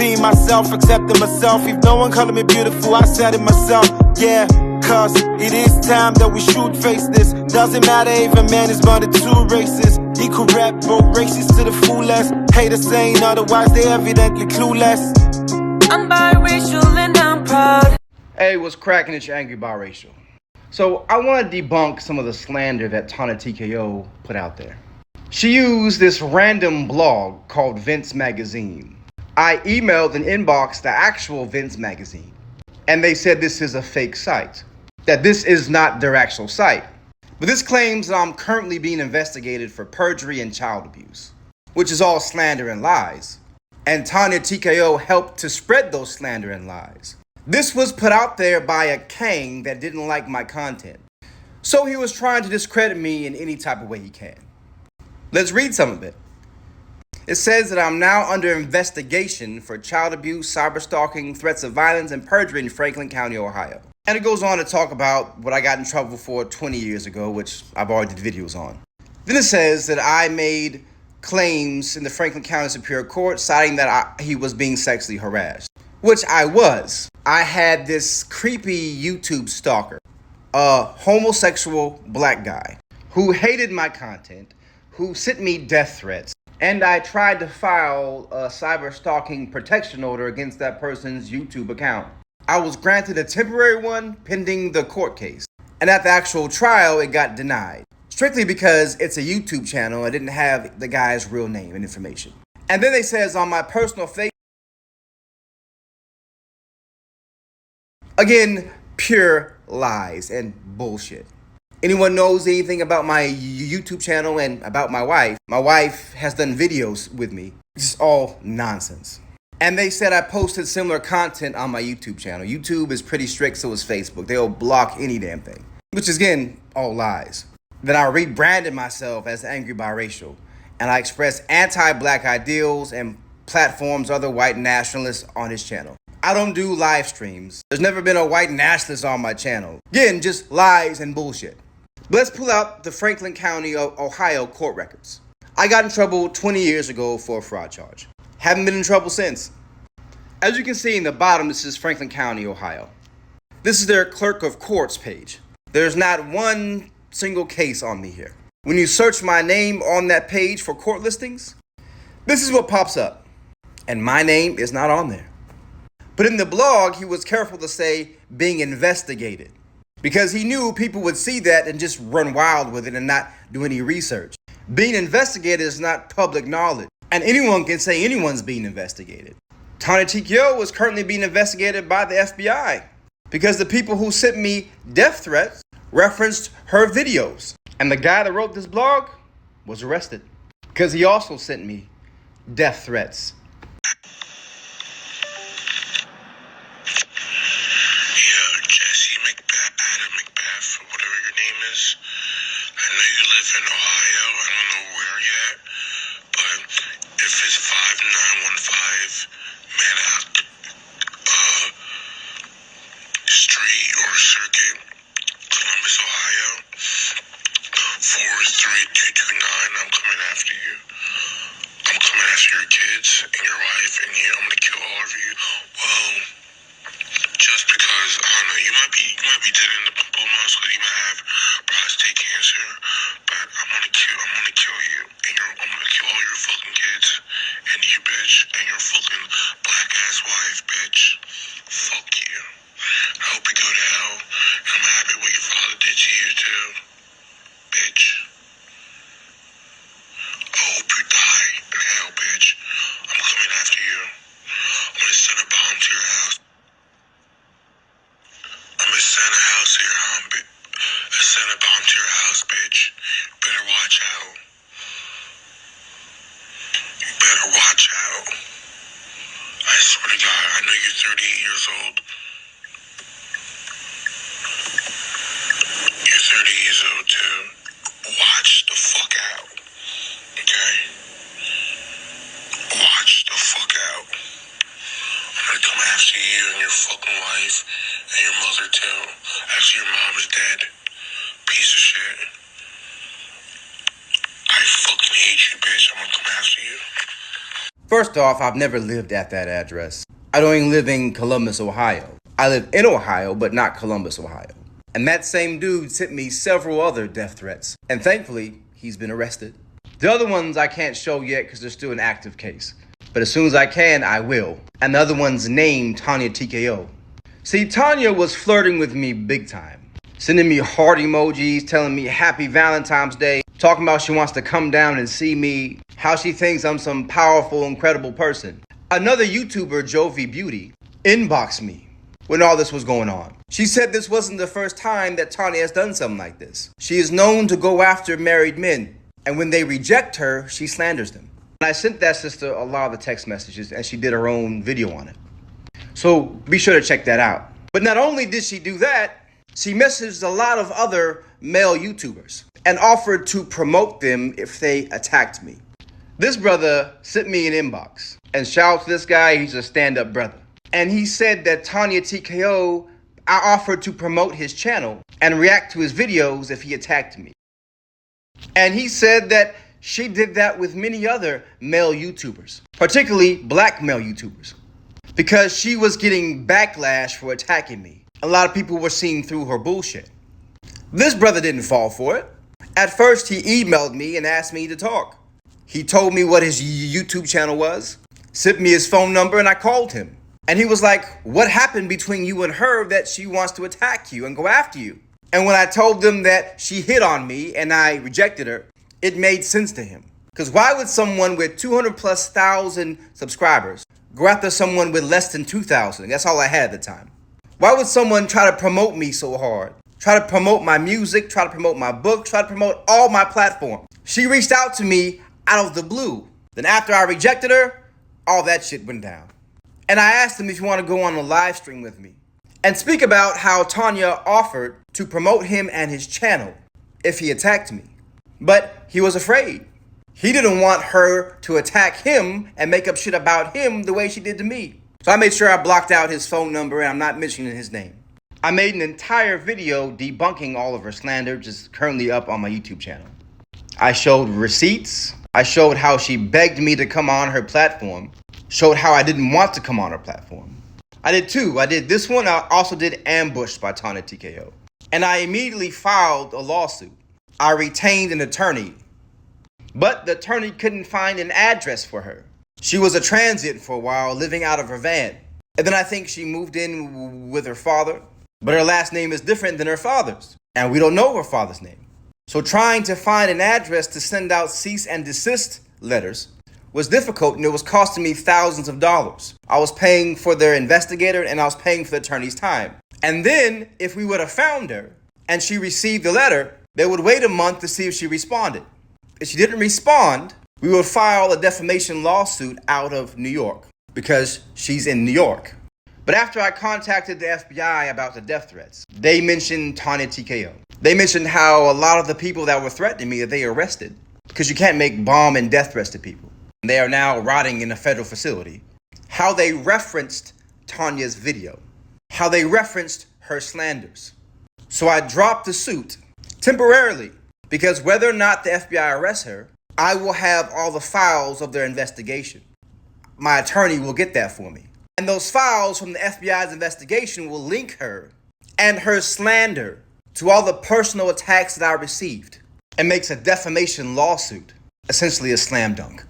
being myself, accepting myself. If no one calling me beautiful, I said it myself. Yeah, cause it is time that we should face this. Doesn't matter if a man is born to two races. Equal rap, both races to the fullest. Haters saying otherwise, they evidently clueless. I'm biracial and I'm proud. Hey, what's cracking? It's your angry biracial. So I want to debunk some of the slander that Tonya TKO put out there. She used this random blog called Vince Magazine. I emailed and inboxed the actual Vince Magazine, and they said this is a fake site, that this is not their actual site. But this claims that I'm currently being investigated for perjury and child abuse, which is all slander and lies. And Tonya TKO helped to spread those slander and lies. This was put out there by a king that didn't like my content. So he was trying to discredit me in any type of way he can. Let's read some of it. It says that I'm now under investigation for child abuse, cyberstalking, threats of violence, and perjury in Franklin County, Ohio. And it goes on to talk about what I got in trouble for 20 years ago, which I've already did videos on. Then it says that I made claims in the Franklin County Superior Court citing that he was being sexually harassed, which I was. I had this creepy YouTube stalker, a homosexual black guy who hated my content, who sent me death threats, and I tried to file a cyber stalking protection order against that person's YouTube account. I was granted a temporary one pending the court case, and at the actual trial it got denied, strictly because it's a YouTube channel. I didn't have the guy's real name and information. And then they says on my personal Facebook, again, pure lies and bullshit. Anyone knows anything about my YouTube channel and about my wife has done videos with me. It's all nonsense. And they said I posted similar content on my YouTube channel. YouTube is pretty strict, so is Facebook. They'll block any damn thing, which is, again, all lies. Then I rebranded myself as Angry Biracial, and I expressed anti-black ideals and platforms other white nationalists on his channel. I don't do live streams. There's never been a white nationalist on my channel. Again, just lies and bullshit. But let's pull out the Franklin County, Ohio court records. I got in trouble 20 years ago for a fraud charge. Haven't been in trouble since. As you can see in the bottom, this is Franklin County, Ohio. This is their clerk of courts page. There's not one single case on me here. When you search my name on that page for court listings, this is what pops up. And my name is not on there. But in the blog, he was careful to say being investigated, because he knew people would see that and just run wild with it and not do any research. Being investigated is not public knowledge, and anyone can say anyone's being investigated. Tonya TKO was currently being investigated by the FBI because the people who sent me death threats referenced her videos. And the guy that wrote this blog was arrested because he also sent me death threats. I know you live in Ohio. I don't know where yet, but if it's 5915 Manhattan Street or Circuit, Columbus, Ohio, 43229, I'm coming after you. I'm coming after your kids and your wife and you. I'm gonna kill all of you. Well, just because I don't know, you might be dead in the pulmonary because you might have prostate cancer, but I'm gonna kill you, and I'm gonna kill all your fucking kids and you, bitch, and your fucking black ass wife, bitch. Fuck you. I hope you go to hell. And I'm happy what your father did to you too, bitch. I hope you die in hell, bitch. I'm coming after you. I'm gonna send a bomb to your house. I'm gonna send a house to your home, bitch. I sent a bomb to your house, bitch. You better watch out. You better watch out. I swear to God, I know you're 38 years old. You're 30 years old too. Watch the fuck out. Okay? Watch the fuck out. I'm gonna come after you and your fucking wife and your mother too. Actually, your mom is dead. Piece of shit. I fucking hate you, bitch. I'm gonna come after you. First off, I've never lived at that address. I don't even live in Columbus, Ohio. I live in Ohio, but not Columbus, Ohio. And that same dude sent me several other death threats. And thankfully, he's been arrested. The other ones I can't show yet because they're still an active case. But as soon as I can, I will. And the other one's named Tonya TKO. See, Tonya was flirting with me big time. Sending me heart emojis, telling me happy Valentine's Day, talking about she wants to come down and see me, how she thinks I'm some powerful, incredible person. Another YouTuber, Jovi Beauty, inboxed me when all this was going on. She said this wasn't the first time that Tonya has done something like this. She is known to go after married men, and when they reject her, she slanders them. And I sent that sister a lot of the text messages, and she did her own video on it. So be sure to check that out. But not only did she do that, she messaged a lot of other male YouTubers and offered to promote them if they attacked me. This brother sent me an inbox, and shout out to this guy, he's a stand-up brother. And he said that Tonya TKO, I offered to promote his channel and react to his videos if he attacked me. And he said that she did that with many other male YouTubers, particularly black male YouTubers, because she was getting backlash for attacking me. A lot of people were seeing through her bullshit. This brother didn't fall for it. At first, he emailed me and asked me to talk. He told me what his YouTube channel was, sent me his phone number, and I called him. And he was like, what happened between you and her that she wants to attack you and go after you? And when I told them that she hit on me and I rejected her, it made sense to him. Because why would someone with 200,000+ subscribers go after someone with less than 2,000? That's all I had at the time. Why would someone try to promote me so hard? Try to promote my music, try to promote my book, try to promote all my platforms. She reached out to me out of the blue. Then after I rejected her, all that shit went down. And I asked him if he wanted to go on a live stream with me and speak about how Tonya offered to promote him and his channel if he attacked me. But he was afraid. He didn't want her to attack him and make up shit about him the way she did to me. So I made sure I blocked out his phone number and I'm not mentioning his name. I made an entire video debunking all of her slander, which is currently up on my YouTube channel. I showed receipts. I showed how she begged me to come on her platform. Showed how I didn't want to come on her platform. I did two. I did this one. I also did Ambushed by Tonya TKO. And I immediately filed a lawsuit. I retained an attorney. But the attorney couldn't find an address for her. She was a transient for a while, living out of her van. And then I think she moved in with her father. But her last name is different than her father's. And we don't know her father's name. So trying to find an address to send out cease and desist letters was difficult, and it was costing me thousands of dollars. I was paying for their investigator and I was paying for the attorney's time. And then if we would have found her and she received the letter, they would wait a month to see if she responded. If she didn't respond, we would file a defamation lawsuit out of New York because she's in New York. But after I contacted the FBI about the death threats, they mentioned Tonya TKO. They mentioned how a lot of the people that were threatening me that they arrested because you can't make bomb and death threats to people. They are now rotting in a federal facility. How they referenced Tonya's video. How they referenced her slanders. So I dropped the suit temporarily because whether or not the FBI arrests her, I will have all the files of their investigation. My attorney will get that for me. And those files from the FBI's investigation will link her and her slander to all the personal attacks that I received and makes a defamation lawsuit essentially a slam dunk.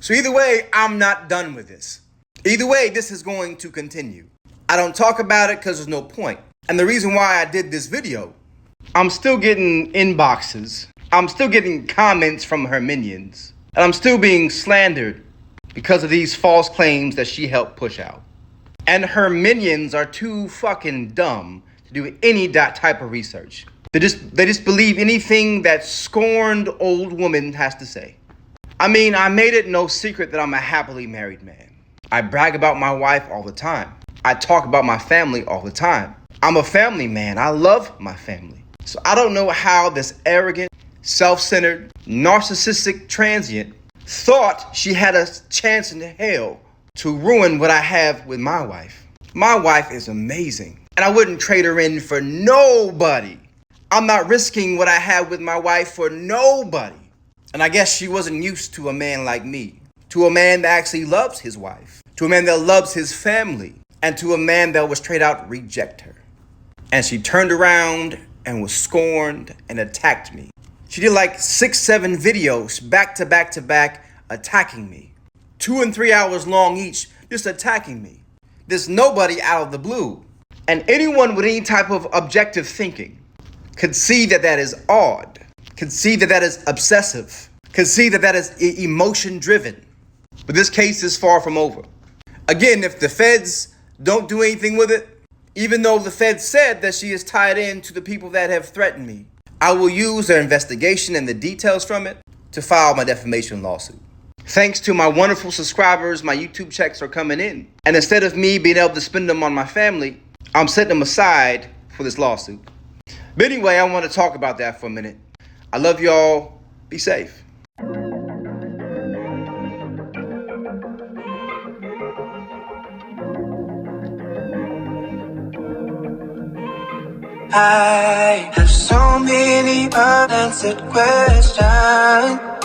So either way, I'm not done with this. Either way, this is going to continue. I don't talk about it because there's no point. And the reason why I did this video, I'm still getting inboxes. I'm still getting comments from her minions. And I'm still being slandered because of these false claims that she helped push out. And her minions are too fucking dumb to do any type of research. They just believe anything that scorned old woman has to say. I mean, I made it no secret that I'm a happily married man. I brag about my wife all the time. I talk about my family all the time. I'm a family man. I love my family. So I don't know how this arrogant, self-centered, narcissistic transient thought she had a chance in hell to ruin what I have with my wife. My wife is amazing, and I wouldn't trade her in for nobody. I'm not risking what I have with my wife for nobody. And I guess she wasn't used to a man like me. to a man that actually loves his wife, to a man that loves his family, and to a man that would straight out reject her. And she turned around and was scorned and attacked me. She did like 6-7 videos back to back to back attacking me. 2 and 3 hours long each, just attacking me. This nobody out of the blue. And anyone with any type of objective thinking could see that that is odd, could see that that is obsessive, could see that that is emotion driven. But this case is far from over. Again, if the feds don't do anything with it, even though the feds said that she is tied in to the people that have threatened me, I will use their investigation and the details from it to file my defamation lawsuit. Thanks to my wonderful subscribers, my YouTube checks are coming in. And instead of me being able to spend them on my family, I'm setting them aside for this lawsuit. But anyway, I want to talk about that for a minute. I love y'all. Be safe. I have so many unanswered questions.